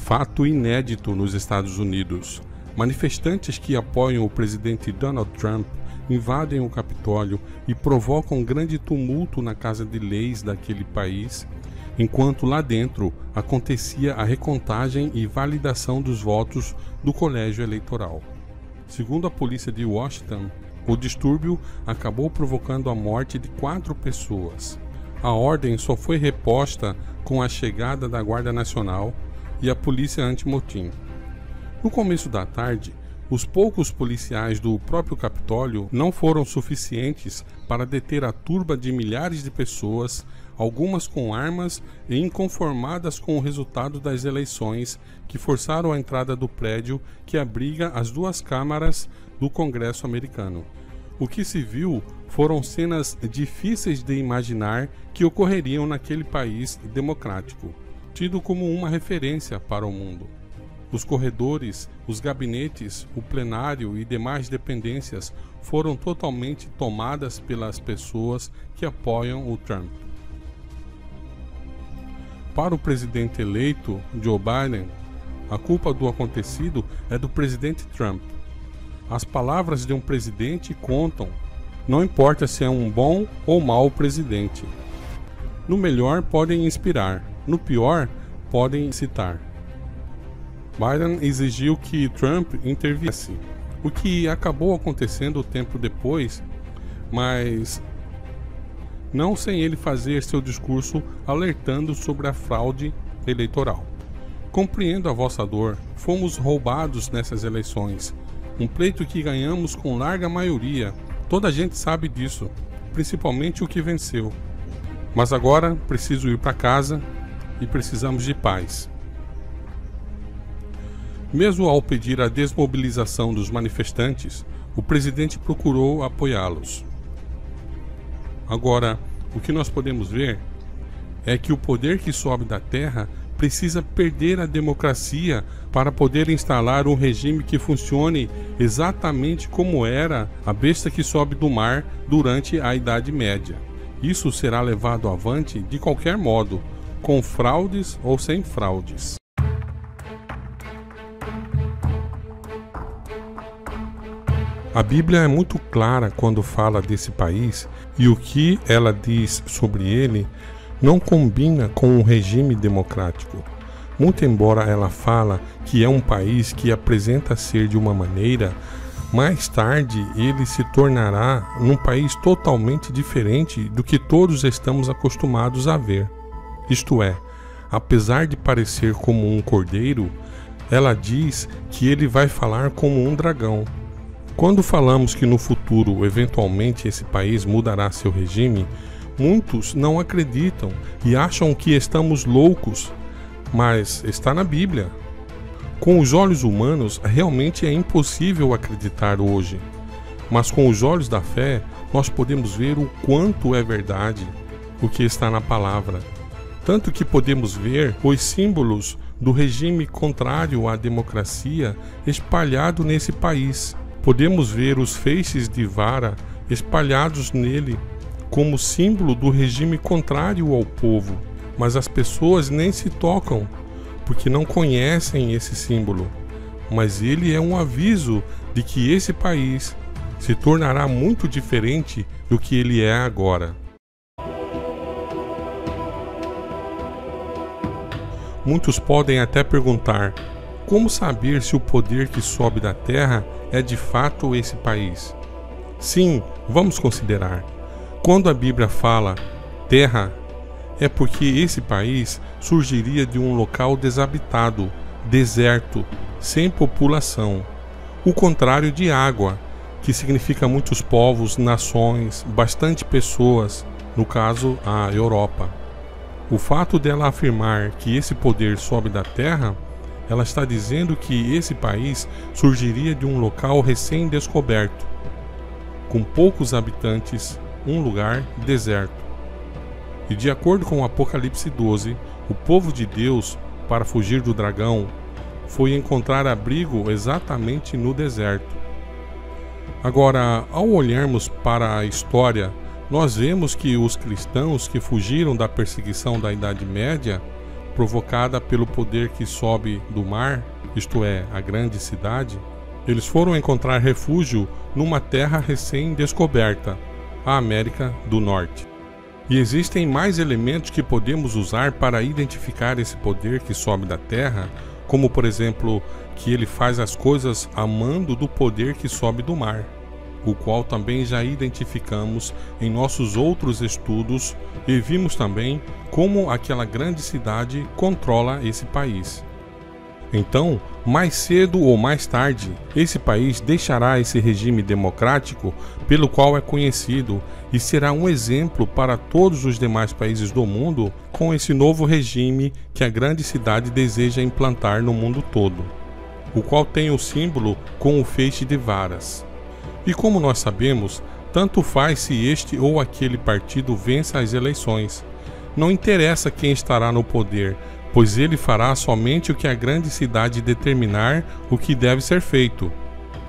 Fato inédito nos Estados Unidos. Manifestantes que apoiam o presidente Donald Trump invadem o Capitólio e provocam grande tumulto na Casa de Leis daquele país, enquanto lá dentro acontecia a recontagem e validação dos votos do colégio eleitoral. Segundo a polícia de Washington, o distúrbio acabou provocando a morte de 4 pessoas. A ordem só foi reposta com a chegada da Guarda Nacional e a polícia antimotim. No começo da tarde, os poucos policiais do próprio Capitólio não foram suficientes para deter a turba de milhares de pessoas, algumas com armas e inconformadas com o resultado das eleições que forçaram a entrada do prédio que abriga as 2 câmaras do Congresso americano. O que se viu foram cenas difíceis de imaginar que ocorreriam naquele país democrático, tido como uma referência para o mundo. Os corredores, os gabinetes, o plenário e demais dependências foram totalmente tomadas pelas pessoas que apoiam o Trump. Para o presidente eleito, Joe Biden, a culpa do acontecido é do presidente Trump. As palavras de um presidente contam, não importa se é um bom ou mau presidente. No melhor podem inspirar, no pior podem incitar. Biden exigiu que Trump interviesse, o que acabou acontecendo tempo depois, mas não sem ele fazer seu discurso alertando sobre a fraude eleitoral. Compreendo a vossa dor, fomos roubados nessas eleições, um pleito que ganhamos com larga maioria, toda a gente sabe disso, principalmente o que venceu. Mas agora preciso ir para casa e precisamos de paz. Mesmo ao pedir a desmobilização dos manifestantes, o presidente procurou apoiá-los. Agora, o que nós podemos ver é que o poder que sobe da terra precisa perder a democracia para poder instalar um regime que funcione exatamente como era a besta que sobe do mar durante a Idade Média. Isso será levado avante de qualquer modo, com fraudes ou sem fraudes. A Bíblia é muito clara quando fala desse país e o que ela diz sobre ele não combina com um regime democrático. Muito embora ela fala que é um país que apresenta ser de uma maneira, mais tarde ele se tornará num país totalmente diferente do que todos estamos acostumados a ver. Isto é, apesar de parecer como um cordeiro, ela diz que ele vai falar como um dragão. Quando falamos que no futuro, eventualmente, esse país mudará seu regime, muitos não acreditam e acham que estamos loucos, mas está na Bíblia. Com os olhos humanos, realmente é impossível acreditar hoje, mas com os olhos da fé, nós podemos ver o quanto é verdade o que está na palavra. Tanto que podemos ver os símbolos do regime contrário à democracia espalhado nesse país. Podemos ver os feixes de vara espalhados nele como símbolo do regime contrário ao povo, mas as pessoas nem se tocam, porque não conhecem esse símbolo. Mas ele é um aviso de que esse país se tornará muito diferente do que ele é agora. Muitos podem até perguntar: como saber se o poder que sobe da terra é de fato esse país? Sim, vamos considerar. Quando a Bíblia fala terra, é porque esse país surgiria de um local desabitado, deserto, sem população. O contrário de água, que significa muitos povos, nações, bastante pessoas, no caso a Europa. O fato dela afirmar que esse poder sobe da terra, ela está dizendo que esse país surgiria de um local recém-descoberto, com poucos habitantes, um lugar deserto. E de acordo com o Apocalipse 12, o povo de Deus, para fugir do dragão, foi encontrar abrigo exatamente no deserto. Agora, ao olharmos para a história, nós vemos que os cristãos que fugiram da perseguição da Idade Média provocada pelo poder que sobe do mar, isto é, a grande cidade, eles foram encontrar refúgio numa terra recém-descoberta, a América do Norte. E existem mais elementos que podemos usar para identificar esse poder que sobe da terra, como por exemplo, que ele faz as coisas amando do poder que sobe do mar, o qual também já identificamos em nossos outros estudos e vimos também como aquela grande cidade controla esse país. Então, mais cedo ou mais tarde, esse país deixará esse regime democrático pelo qual é conhecido e será um exemplo para todos os demais países do mundo com esse novo regime que a grande cidade deseja implantar no mundo todo, o qual tem o símbolo com o feixe de varas. E como nós sabemos, tanto faz se este ou aquele partido vença as eleições. Não interessa quem estará no poder, pois ele fará somente o que a grande cidade determinar o que deve ser feito.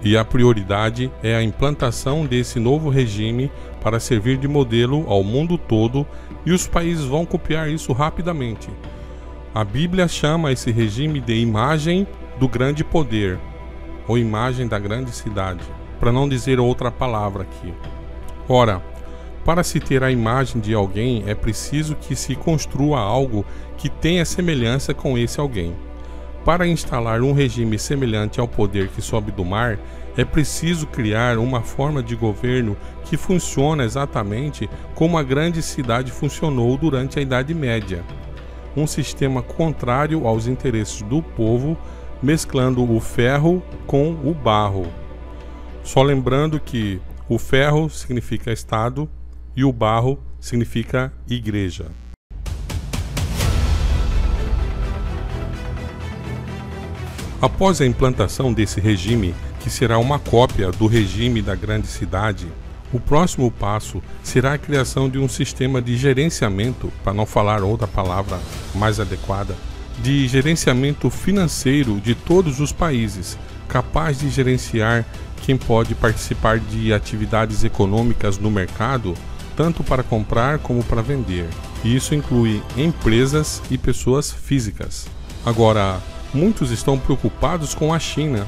E a prioridade é a implantação desse novo regime para servir de modelo ao mundo todo, e os países vão copiar isso rapidamente. A Bíblia chama esse regime de imagem do grande poder, ou imagem da grande cidade, para não dizer outra palavra aqui. Ora, para se ter a imagem de alguém, é preciso que se construa algo que tenha semelhança com esse alguém. Para instalar um regime semelhante ao poder que sobe do mar, é preciso criar uma forma de governo que funcione exatamente como a grande cidade funcionou durante a Idade Média. Um sistema contrário aos interesses do povo, mesclando o ferro com o barro. Só lembrando que o ferro significa Estado e o barro significa igreja. Após a implantação desse regime, que será uma cópia do regime da grande cidade, o próximo passo será a criação de um sistema de gerenciamento, para não falar outra palavra mais adequada, de gerenciamento financeiro de todos os países, capaz de gerenciar quem pode participar de atividades econômicas no mercado, tanto para comprar como para vender. E isso inclui empresas e pessoas físicas. Agora, muitos estão preocupados com a China,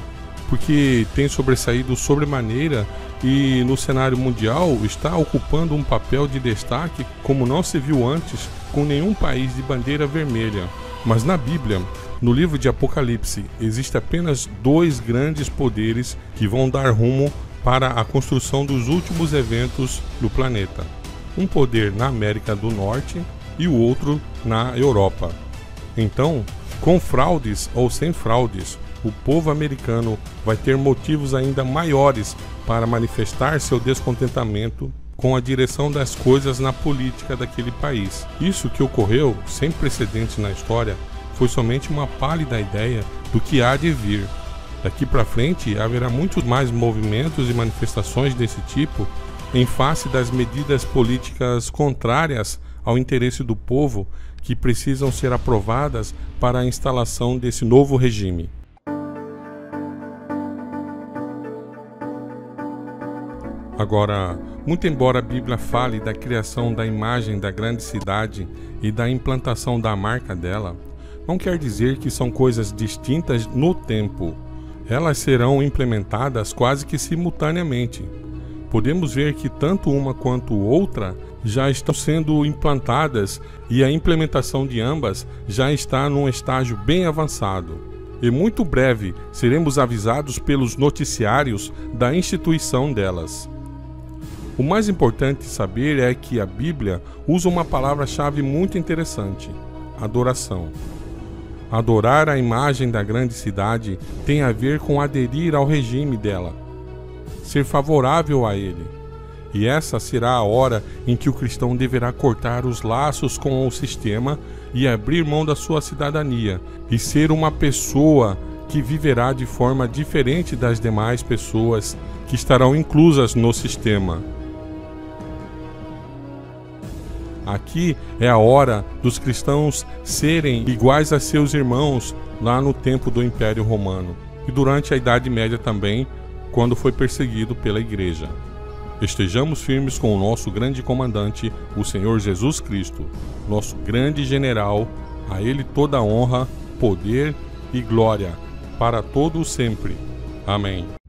porque tem sobressaído sobremaneira e no cenário mundial está ocupando um papel de destaque como não se viu antes com nenhum país de bandeira vermelha. Mas na Bíblia, no livro de Apocalipse, existem apenas dois grandes poderes que vão dar rumo para a construção dos últimos eventos do planeta. Um poder na América do Norte e o outro na Europa. Então, com fraudes ou sem fraudes, o povo americano vai ter motivos ainda maiores para manifestar seu descontentamento com a direção das coisas na política daquele país. Isso que ocorreu, sem precedentes na história, foi somente uma pálida ideia do que há de vir. Daqui para frente haverá muitos mais movimentos e manifestações desse tipo em face das medidas políticas contrárias ao interesse do povo que precisam ser aprovadas para a instalação desse novo regime. Agora, muito embora a Bíblia fale da criação da imagem da grande cidade e da implantação da marca dela, não quer dizer que são coisas distintas no tempo. Elas serão implementadas quase que simultaneamente. Podemos ver que tanto uma quanto outra já estão sendo implantadas e a implementação de ambas já está num estágio bem avançado. E muito breve seremos avisados pelos noticiários da instituição delas. O mais importante saber é que a Bíblia usa uma palavra-chave muito interessante: adoração. Adorar a imagem da grande cidade tem a ver com aderir ao regime dela, ser favorável a ele. E essa será a hora em que o cristão deverá cortar os laços com o sistema e abrir mão da sua cidadania e ser uma pessoa que viverá de forma diferente das demais pessoas que estarão inclusas no sistema. Aqui é a hora dos cristãos serem iguais a seus irmãos lá no tempo do Império Romano e durante a Idade Média também, quando foi perseguido pela Igreja. Estejamos firmes com o nosso grande comandante, o Senhor Jesus Cristo, nosso grande general. A Ele toda honra, poder e glória, para todo sempre. Amém.